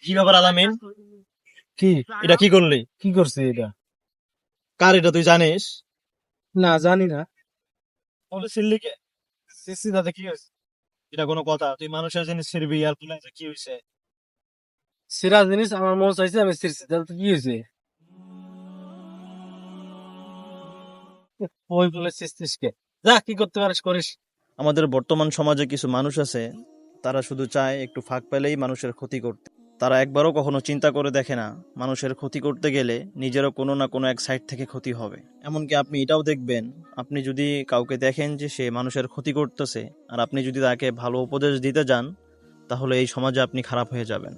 কি ব্যাপার আলামিন? কি এটা কি করলি? কি করছে এটা? কার এটা তুই জানিস? না, জানি না। বলে ছিড়লি কে? সিসি দাদা, কি হয়েছে? এটা কোনো কথা? তুই মানুষের জিনিস ছিড়বি আর তুই কি হয়েছে? সিরা জিনিস আমার মন চাইছে, আমি সিরছি, তাহলে তো কি হয়েছে? ওই বলে সিস্তিস কে? যা, কি করতে পারিস করিস। আমাদের বর্তমান সমাজে কিছু মানুষ আছে, তারা শুধু চায় একটু ফাঁক পেলেই মানুষের ক্ষতি করতে। তারা একবারও কখনো চিন্তা করে দেখে না মানুষের ক্ষতি করতে গেলে নিজেরও কোনো না কোনো এক সাইড থেকে ক্ষতি হবে। এমনকি আপনি এটাও দেখবেন, আপনি যদি কাউকে দেখেন যে সে মানুষের ক্ষতি করতেছে আর আপনি যদি তাকে ভালো উপদেশ দিতে যান, তাহলে এই সমাজে আপনি খারাপ হয়ে যাবেন।